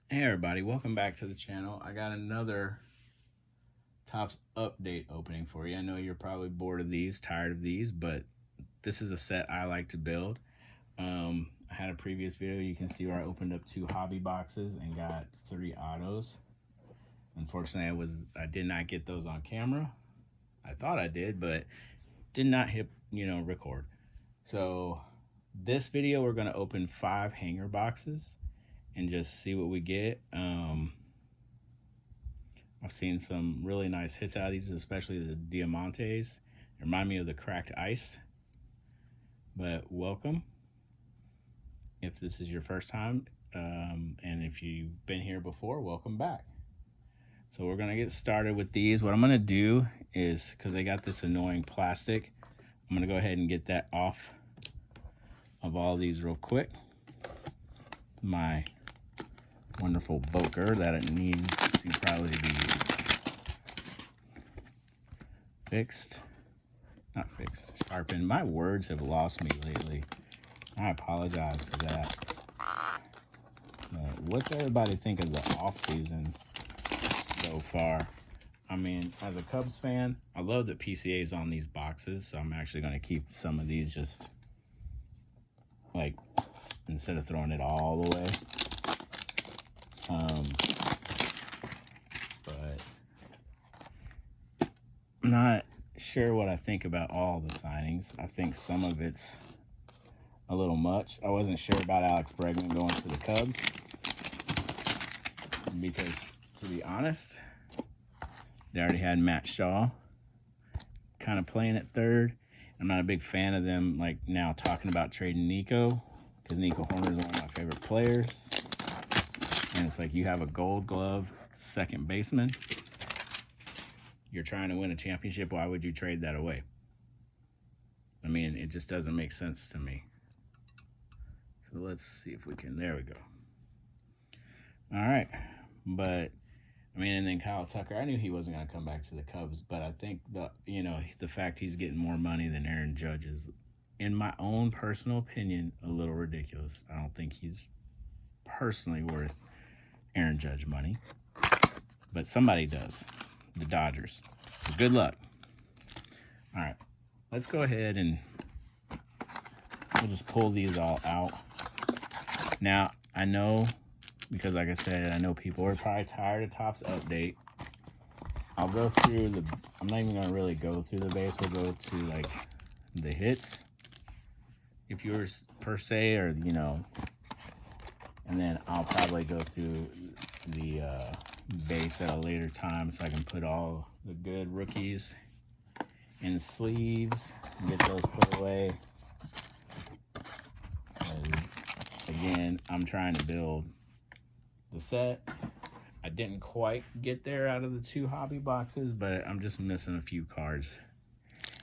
Hey everybody, welcome back to the channel. I got another Topps update opening for you. I know you're probably bored of these, tired of these, but this is a set I like to build. I had a previous video you can see where I opened up 2 hobby boxes and got 3 autos. Unfortunately, I did not get those on camera. I thought I did, but did not hit, record. So this video we're going to open 5 hanger boxes and just see what we get. I've seen some really nice hits out of these, especially the Diamantes. They remind me of the cracked ice. But welcome if this is your first time, and if you've been here before, welcome back. So we're gonna get started with these. What I'm gonna do is, because they got this annoying plastic, I'm gonna go ahead and get that off of all these real quick. My wonderful Voker that it needs to probably be fixed. Not fixed, sharpened. My words have lost me lately. I apologize for that. What's everybody think of the off season so far? I mean, as a Cubs fan, I love that PCA is on these boxes, so I'm actually going to keep some of these just like, instead of throwing it all the way. But I'm not sure what I think about all the signings. I think some of it's a little much. I wasn't sure about Alex Bregman going to the Cubs because, to be honest, they already had Matt Shaw kind of playing at third. I'm not a big fan of them like now talking about trading Nico, because Nico Hoerner is one of my favorite players. And it's like, you have a Gold Glove second baseman. You're trying to win a championship. Why would you trade that away? I mean, it just doesn't make sense to me. So let's see if we can. There we go. All right. But I mean, and then Kyle Tucker, I knew he wasn't going to come back to the Cubs, but I think the fact he's getting more money than Aaron Judge is, in my own personal opinion, a little ridiculous. I don't think he's personally worth Aaron Judge money, but somebody does. The Dodgers. So good luck. All right, let's go ahead and we'll just pull these all out. Now, I know, because like I said, I know people are probably tired of Topps update. I'll go through I'm not even going to really go through the base. We'll go to like the hits, if yours per se, or, and then I'll probably go through the base at a later time so I can put all the good rookies in sleeves and get those put away. Again, I'm trying to build the set. I didn't quite get there out of the 2 hobby boxes, but I'm just missing a few cards.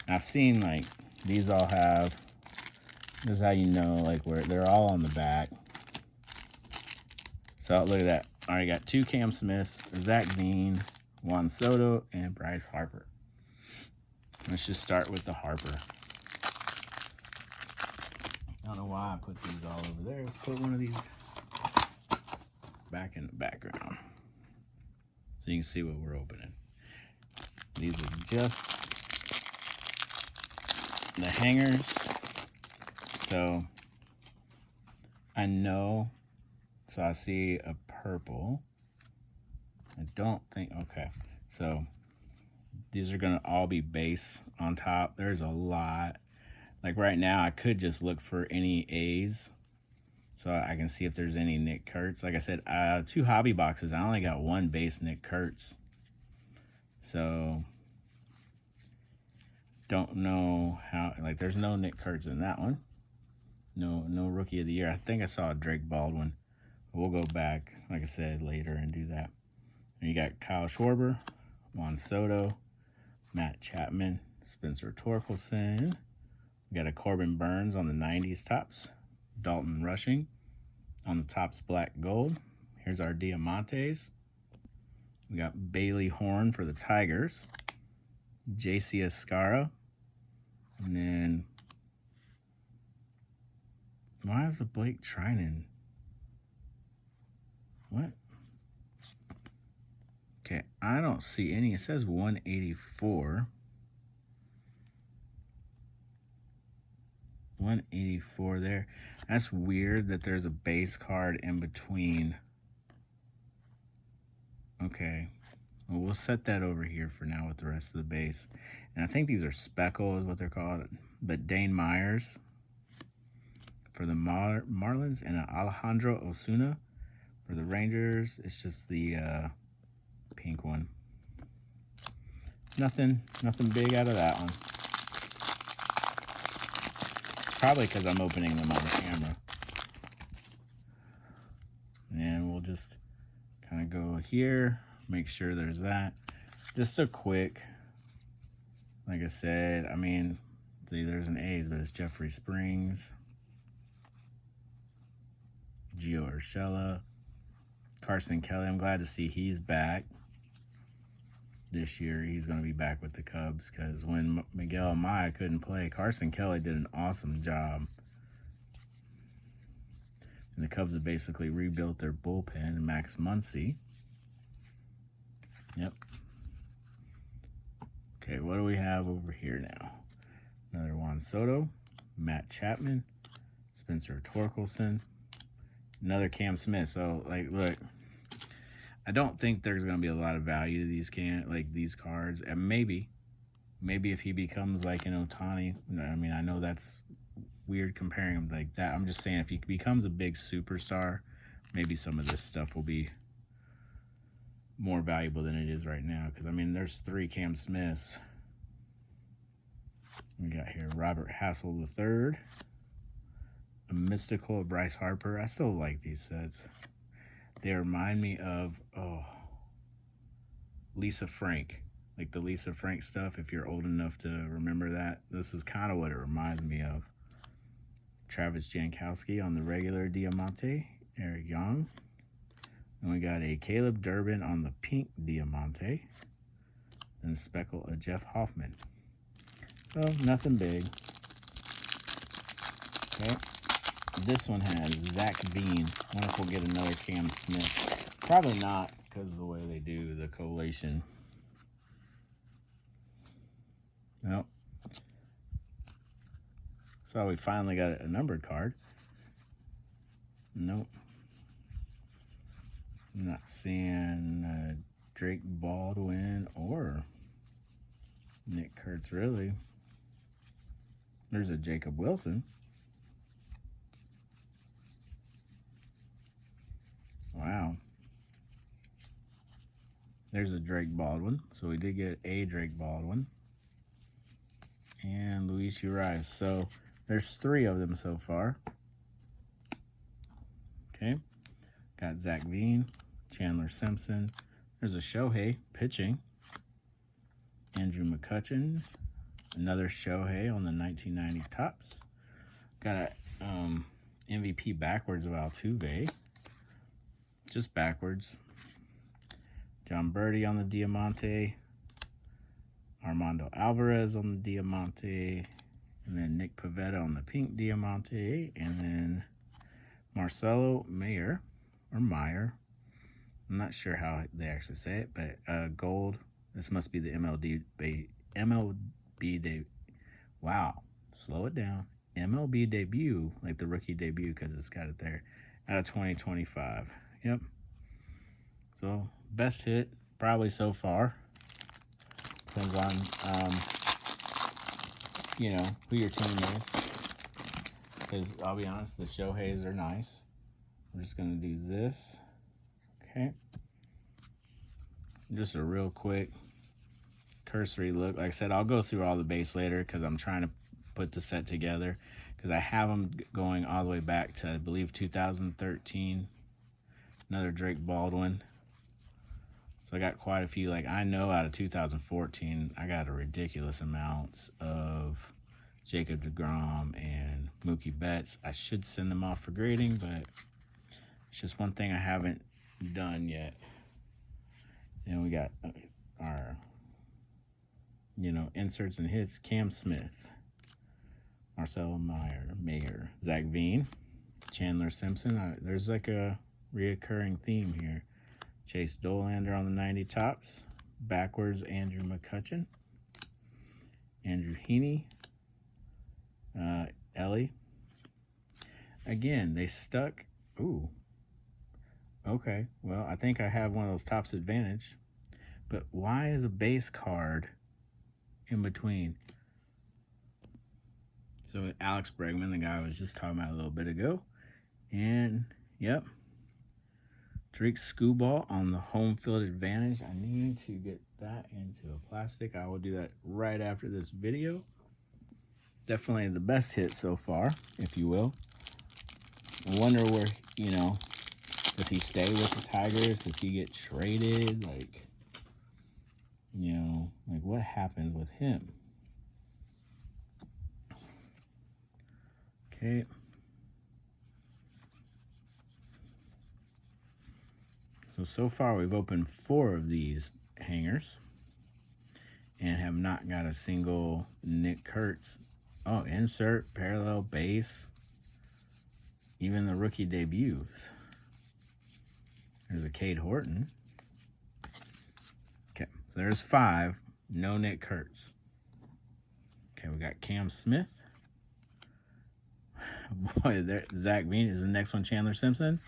And I've seen like these all have, this is how you know, like, where they're all on the back. So look at that. I already got 2 Cam Smiths, Zach Dean, Juan Soto, and Bryce Harper. Let's just start with the Harper. I don't know why I put these all over there. Let's put one of these back in the background so you can see what we're opening. These are just the hangers. So I know, so I see a purple. I don't think, okay. So these are gonna all be base on top. There's a lot. Like right now, I could just look for any A's so I can see if there's any Nick Kurtz. Like I said, 2 hobby boxes. I only got 1 base Nick Kurtz. So don't know how, like, there's no Nick Kurtz in that one. No rookie of the year. I think I saw a Drake Baldwin. We'll go back, like I said, later and do that. And you got Kyle Schwarber, Juan Soto, Matt Chapman, Spencer Torkelson. We got a Corbin Burns on the 90s Topps, Dalton Rushing on the Topps Black Gold. Here's our Diamantes. We got Bailey Horn for the Tigers, JC Escara, and then why is the Blake Trinan? What? I don't see any. It says 184. 184 there. That's weird that there's a base card in between. Okay. Well, we'll set that over here for now with the rest of the base. And I think these are speckle is what they're called. But Dane Myers for the Marlins and Alejandro Osuna for the Rangers. It's just the pink one. Nothing big out of that one. It's probably because I'm opening them on the camera. And we'll just kind of go here, make sure there's that. Just a quick, like I said, I mean, see, there's an A's, but it's Jeffrey Springs, Gio Urshela, Carson Kelly. I'm glad to see he's back this year. He's going to be back with the Cubs because when Miguel Amaya couldn't play, Carson Kelly did an awesome job. And the Cubs have basically rebuilt their bullpen. Max Muncy. Yep. Okay, what do we have over here now? Another Juan Soto, Matt Chapman, Spencer Torkelson, another Cam Smith. So, like, look, I don't think there's going to be a lot of value to these cards. And maybe if he becomes like an Ohtani, I mean, I know that's weird comparing him like that. I'm just saying if he becomes a big superstar, maybe some of this stuff will be more valuable than it is right now. Because, I mean, there's 3 Cam Smiths. We got here Robert Hassel III, a mystical Bryce Harper. I still like these sets. They remind me of, Lisa Frank. Like the Lisa Frank stuff, if you're old enough to remember that. This is kind of what it reminds me of. Travis Jankowski on the regular Diamante, Eric Young. And we got a Caleb Durbin on the pink Diamante. Then speckle a Jeff Hoffman. So, nothing big. Okay. This one has Zach Bean. I wonder if we'll get another Cam Smith. Probably not, because of the way they do the collation. Nope. So we finally got a numbered card. Nope. I'm not seeing Drake Baldwin or Nick Kurtz, really. There's a Jacob Wilson. Wow. There's a Drake Baldwin. So we did get a Drake Baldwin. And Luis Urias. So there's 3 of them so far. Okay. Got Zach Veen, Chandler Simpson. There's a Shohei pitching. Andrew McCutchen. Another Shohei on the 1990 Topps. Got a MVP backwards of Altuve. Just backwards. John Birdie on the Diamante. Armando Alvarez on the Diamante. And then Nick Pivetta on the pink Diamante. And then Marcelo Mayer, or Meyer. I'm not sure how they actually say it, but gold. This must be the MLB wow, slow it down. MLB debut, like the rookie debut, because it's got it there, out of 2025. Yep. So, best hit, probably so far. Depends on, who your team is. Because, I'll be honest, the Shoheis are nice. We're just going to do this. Okay. Just a real quick cursory look. Like I said, I'll go through all the base later because I'm trying to put the set together. Because I have them going all the way back to, I believe, 2013. Another Drake Baldwin. So I got quite a few. Like, I know out of 2014, I got a ridiculous amounts of Jacob deGrom and Mookie Betts. I should send them off for grading, but it's just one thing I haven't done yet. And we got our, inserts and hits. Cam Smith, Marcelo Mayer, Zach Veen, Chandler Simpson. There's like a reoccurring theme here. Chase Dolander on the 90 Topps. backwards Andrew McCutcheon, Andrew Heaney, Ellie. Again, they stuck. Ooh. Okay, well, I think I have one of those Topps Advantage. But why is a base card in between? So Alex Bregman, the guy I was just talking about a little bit ago. And, yep, Drake Skubal on the Home Field Advantage. I need to get that into a plastic. I will do that right after this video. Definitely the best hit so far, if you will. I wonder where, you know, does he stay with the Tigers? Does he get traded? Like, you know, like what happens with him? Okay. So far we've opened 4 of these hangers and have not got a single Nick Kurtz. Oh, insert, parallel, base, even the rookie debuts. There's a Cade Horton. Okay, so there's 5, no Nick Kurtz. Okay, we got Cam Smith. Boy, there, Zach Bean is the next one. Chandler Simpson.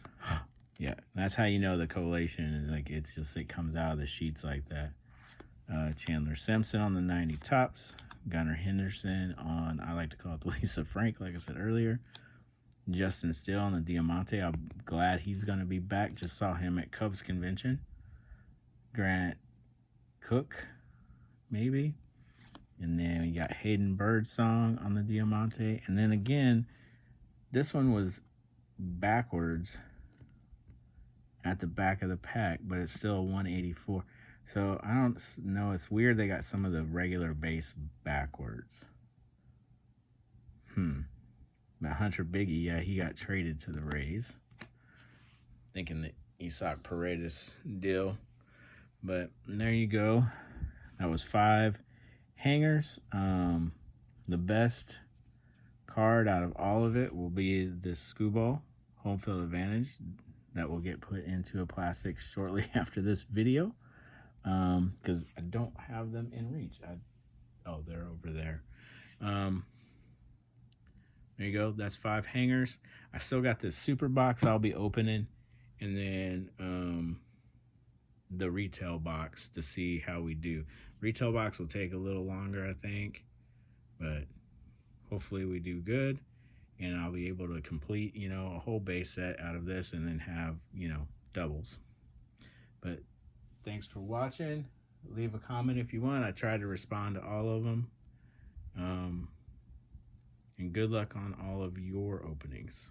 Yeah, that's how you know the collation. Like it's just it comes out of the sheets like that. Chandler Simpson on the 90 Topps. Gunnar Henderson on, I like to call it the Lisa Frank, like I said earlier. Justin Steele on the Diamante. I'm glad he's going to be back. Just saw him at Cubs convention. Grant Cook, maybe. And then we got Hayden Birdsong on the Diamante. And then again, this one was backwards at the back of the pack, but it's still 184. So I don't know. It's weird they got some of the regular base backwards. But Hunter Biggie, yeah, he got traded to the Rays. Thinking the Isaac Paredes deal. But there you go. That was 5 hangers. The best card out of all of it will be this Skubal Home Field Advantage that will get put into a plastic shortly after this video. Because I don't have them in reach. Oh, they're over there. There you go. That's 5 hangers. I still got this super box I'll be opening. And then the retail box to see how we do. Retail box will take a little longer, I think. But hopefully we do good. And I'll be able to complete, you know, a whole base set out of this and then have, you know, doubles. But thanks for watching. Leave a comment if you want. I try to respond to all of them. And good luck on all of your openings.